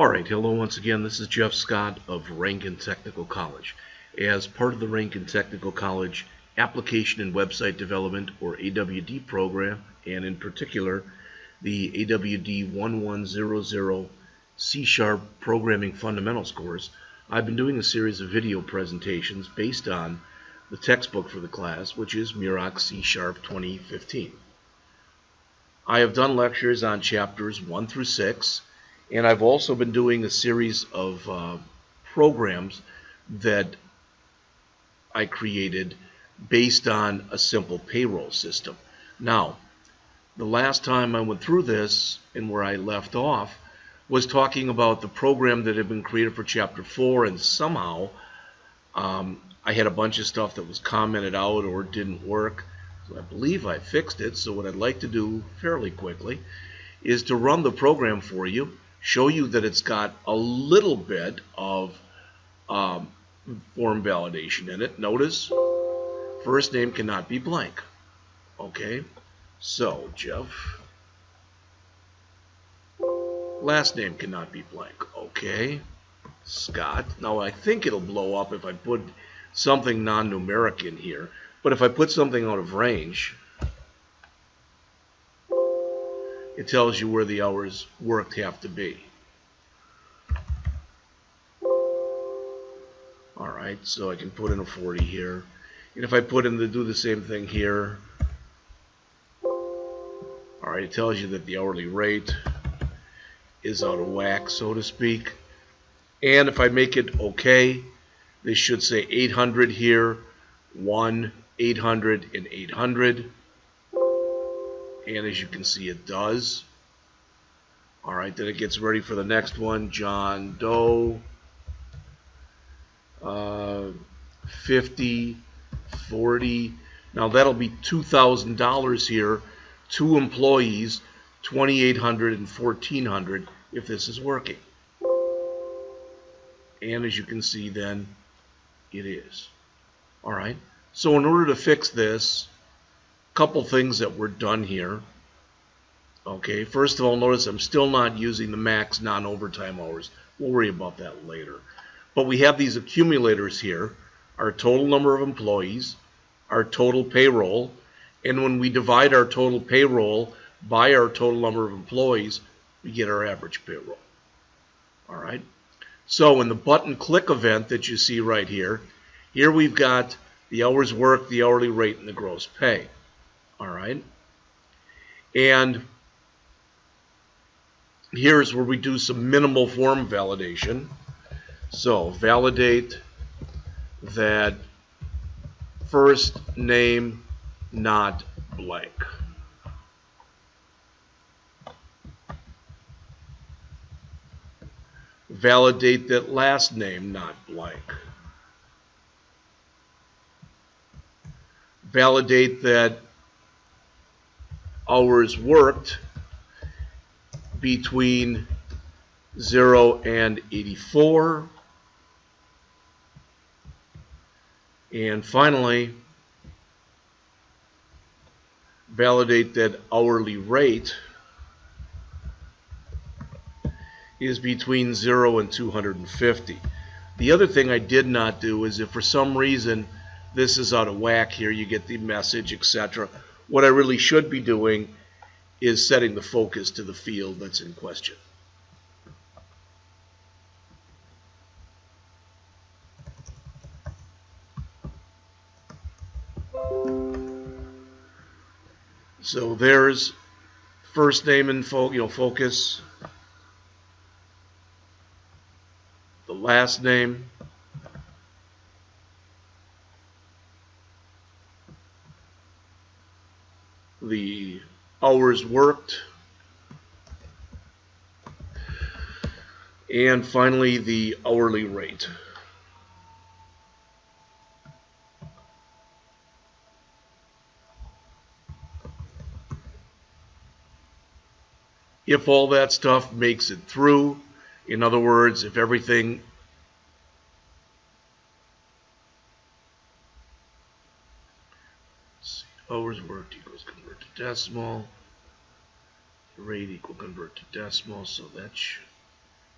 Alright, hello once again. This is Jeff Scott of Rankin Technical College. As part of the Rankin Technical College Application and Website Development, or AWD program, and in particular the AWD1100 C# Programming Fundamentals course, I've been doing a series of video presentations based on the textbook for the class, which is Muroc C# 2015. I have done lectures on chapters 1 through 6, and I've also been doing a series of programs that I created based on a simple payroll system. Now, the last time I went through this and where I left off was talking about the program that had been created for Chapter 4, and somehow I had a bunch of stuff that was commented out or didn't work. So I believe I fixed it. So what I'd like to do fairly quickly is to run the program for you, show you that it's got a little bit of form validation in it. Notice first name cannot be blank. Okay, so Jeff. Last name cannot be blank. Okay, Scott. Now I think it'll blow up if I put something non-numeric in here, but if I put something out of range, it tells you where the hours worked have to be. Alright, so I can put in a 40 here. And if I put in do the same thing here, alright, it tells you that the hourly rate is out of whack, so to speak. And if I make it okay, they should say 800 here, 1, 800, and 800. And as you can see, it does. Alright, then it gets ready for the next one. John Doe, 50, 40. Now that'll be $2,000 here. 2 employees, 2,800 and 1,400 if this is working. And as you can see, then it is. Alright, so in order to fix this, couple things that were done here. Okay, first of all, notice I'm still not using the max non-overtime hours. We'll worry about that later. But we have these accumulators here, our total number of employees, our total payroll, and when we divide our total payroll by our total number of employees, we get our average payroll. Alright, so in the button click event that you see right here, here we've got the hours worked, the hourly rate, and the gross pay. Alright, and here's where we do some minimal form validation. So validate that first name not blank. Validate that last name not blank. Validate that hours worked between 0 and 84. And finally, validate that hourly rate is between 0 and 250. The other thing I did not do is if for some reason this is out of whack here, you get the message, etc. What I really should be doing is setting the focus to the field that's in question. So there's first name and focus, the last name, the hours worked, and finally the hourly rate. If all that stuff makes it through, in other words, if everything hours worked equals convert to decimal, rate equal convert to decimal, so that should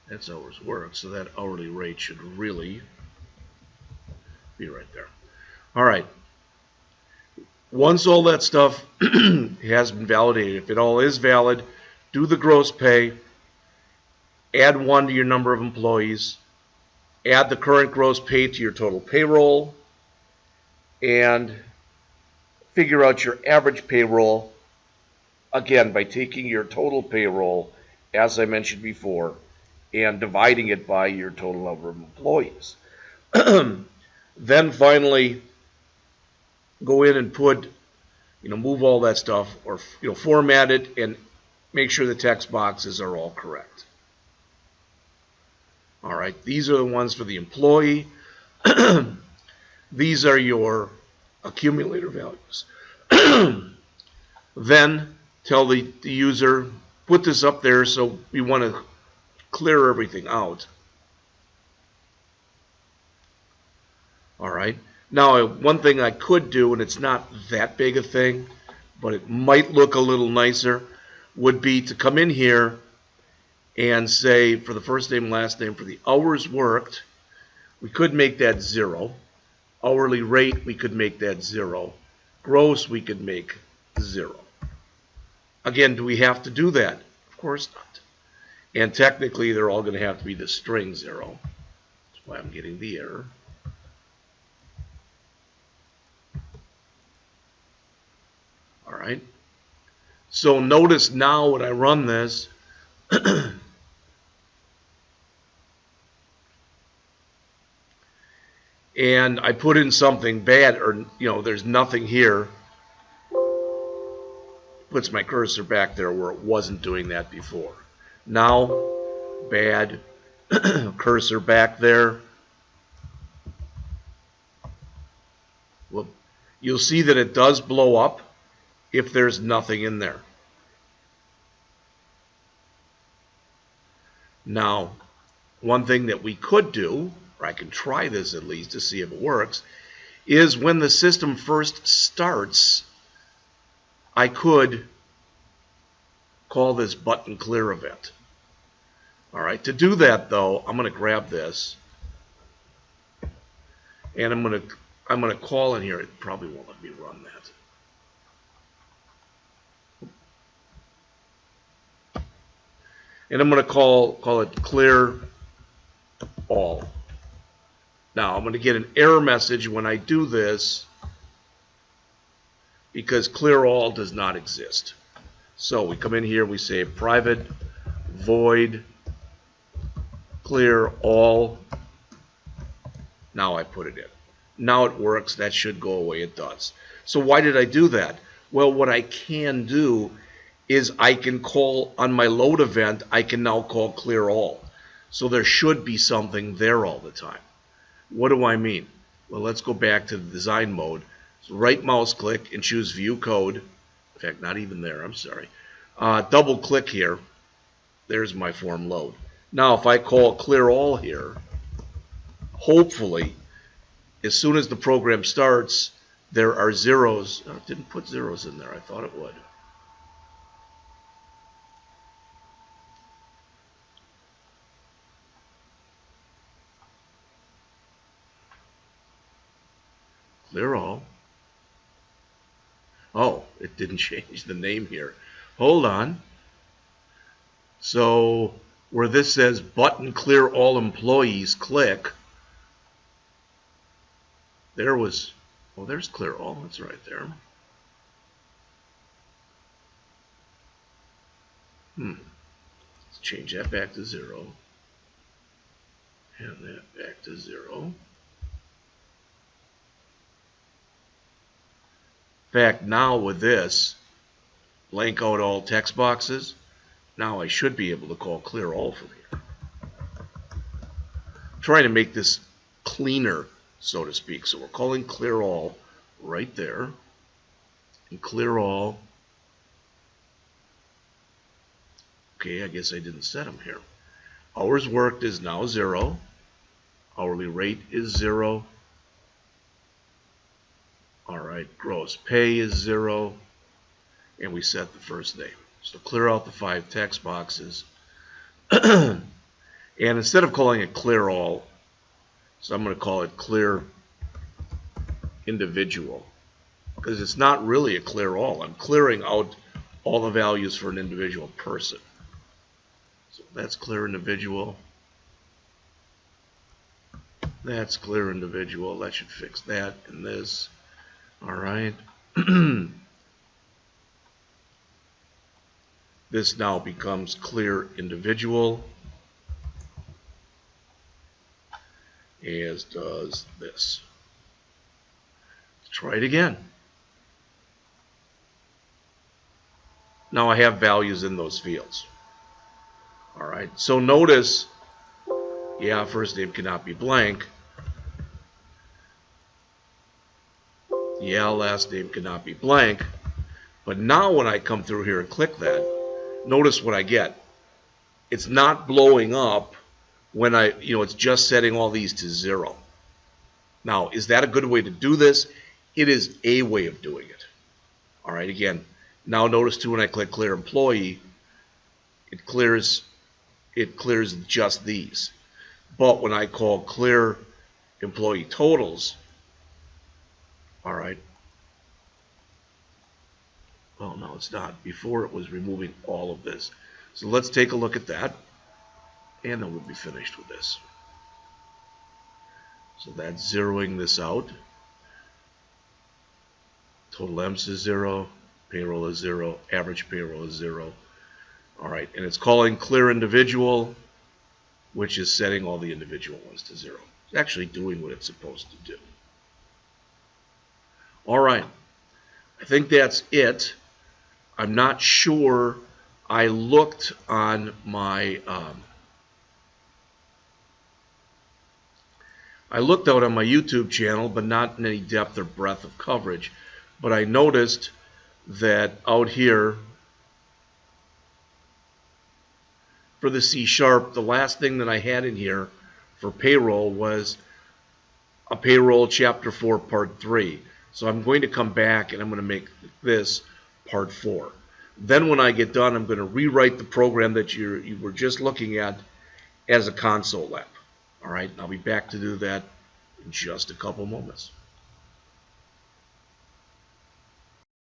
That's hours worked, so that hourly rate should really be right there. All right. Once all that stuff has been validated, if it all is valid, do the gross pay, add 1 to your number of employees, add the current gross pay to your total payroll, and figure out your average payroll, again, by taking your total payroll, as I mentioned before, and dividing it by your total number of employees. Then finally, go in and put, move all that stuff, or format it and make sure the text boxes are all correct. All right, these are the ones for the employee. These are your accumulator values. Then tell the user, put this up there, so we want to clear everything out. All right. Now, one thing I could do, and it's not that big a thing, but it might look a little nicer, would be to come in here and say, for the first name and last name, for the hours worked, we could make that 0. Hourly rate, we could make that 0. Gross, we could make 0. Again, do we have to do that? Of course not. And technically, they're all going to have to be the string 0. That's why I'm getting the error. All right. So notice now when I run this, and I put in something bad, or there's nothing here, puts my cursor back there where it wasn't doing that before. Now, bad, cursor back there. Well, you'll see that it does blow up if there's nothing in there. Now, one thing that we could do, or I can try this at least to see if it works, is when the system first starts, I could call this button clear event. All right, to do that though, I'm going to grab this, and I'm going to call in here. It probably won't let me run that. And I'm going to call it clear all. Now I'm going to get an error message when I do this because clear all does not exist. So we come in here, we say private void clear all. Now I put it in. Now it works. That should go away. It does. So why did I do that? Well, what I can do is I can call on my load event, I can now call clear all. So there should be something there all the time. What do I mean? Well, let's go back to the design mode. So right mouse click and choose view code. In fact, not even there, I'm sorry. Double click here. There's my form load. Now if I call clear all here, hopefully as soon as the program starts, there are zeros. Oh, it didn't put zeros in there. I thought it would. Clear all. Oh, it didn't change the name here. Hold on. So where this says button clear all employees, click. There was, oh, there's clear all. That's right there. Let's change that back to 0. And that back to 0. In fact, now with this, blank out all text boxes. Now I should be able to call clear all from here. I'm trying to make this cleaner, so to speak. So we're calling clear all right there. And clear all. Okay, I guess I didn't set them here. Hours worked is now 0. Hourly rate is 0. All right, gross pay is 0. And we set the first name. So clear out the 5 text boxes. And instead of calling it clear all, so I'm going to call it clear individual, because it's not really a clear all. I'm clearing out all the values for an individual person. So that's clear individual. That's clear individual. That should fix that and this. All right. This now becomes clear individual, as does this. Let's try it again. Now I have values in those fields. All right. So notice, yeah, first name cannot be blank. Yeah, last name cannot be blank. But now when I come through here and click that, notice what I get. It's not blowing up when it's just setting all these to 0. Now, is that a good way to do this? It is a way of doing it. All right, again, now notice too when I click clear employee, it clears just these. But when I call clear employee totals, all right. Well, no, it's not. Before it was removing all of this. So let's take a look at that, and then we'll be finished with this. So that's zeroing this out. Total EMS is 0, payroll is 0, average payroll is 0. All right, and it's calling clear individual, which is setting all the individual ones to 0. It's actually doing what it's supposed to do. All right, I think that's it. I'm not sure. I looked on my out on my YouTube channel, but not in any depth or breadth of coverage. But I noticed that out here for the C#, the last thing that I had in here for payroll was a Payroll Chapter 4 Part 3. So I'm going to come back and I'm going to make this Part 4. Then when I get done, I'm going to rewrite the program that you were just looking at as a console app. All right, I'll be back to do that in just a couple moments.